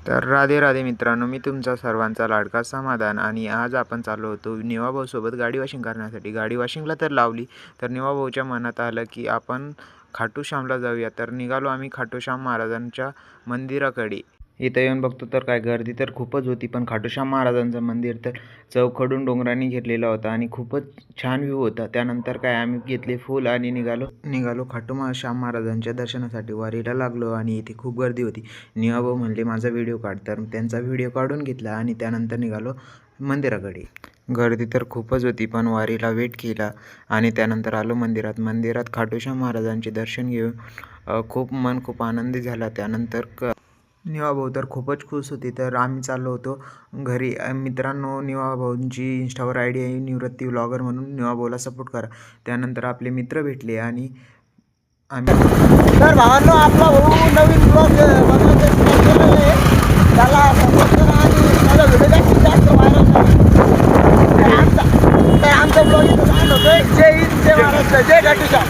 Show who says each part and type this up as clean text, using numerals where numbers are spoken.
Speaker 1: तर राधे राधे मित्रांनो, मी तुमचा सर्वांचा लाडका समाधान आणि आज आपण चाललो होतो निवाभाऊसोबत गाडी वॉशिंग करण्यासाठी. गाडी वॉशिंगला तर लावली, तर निवाभाऊच्या मनात आलं की आपण खाटू श्यामला जाऊया. तर निघालो आम्ही खाटू श्याम महाराजांच्या मंदिराकडे. इथं येऊन बघतो तर काय गर्दी तर खूपच होती, पण खाटू श्याम महाराजांचं मंदिर तर चौकडून डोंगरांनी घेरलेलं होतं आणि खूपच छान व्ह्यू होता. त्यानंतर काय आम्ही घेतले फूल आणि निघालो श्याम महाराजांच्या दर्शनासाठी. वारीला लागलो आणि इथे खूप गर्दी होती. निवाभाऊ म्हणले माझा व्हिडिओ काढ, तर त्यांचा व्हिडिओ काढून घेतला आणि त्यानंतर निघालो मंदिराकडे. गर्दी तर खूपच होती, पण वारीला वेट केला आणि त्यानंतर आलो मंदिरात खाटू श्याम महाराजांचे दर्शन घेऊन खूप आनंदी झाला. त्यानंतर निवाभाऊ तर खूपच खुश होती. तर आम्ही चाललो होतो घरी. मित्रांनो, निवाभाऊंची इंस्टावर आय डी आहे निवृत्ती व्लॉगर म्हणून, निवाभाऊला सपोर्ट करा. त्यानंतर आपले मित्र भेटले आणि आम्ही
Speaker 2: तर भावांनो, आपला भाऊ नवीन ब्लॉग बनवायचं केलेलं आहे, त्याला सपोर्ट करा आणि माझा व्हिडिओ जास्तीत जास्त व्हायरल करा. तर आमचा ब्लॉग इथं जाणार होतोय. जय हिंद, जय महाराष्ट्र, जय खाटू श्याम.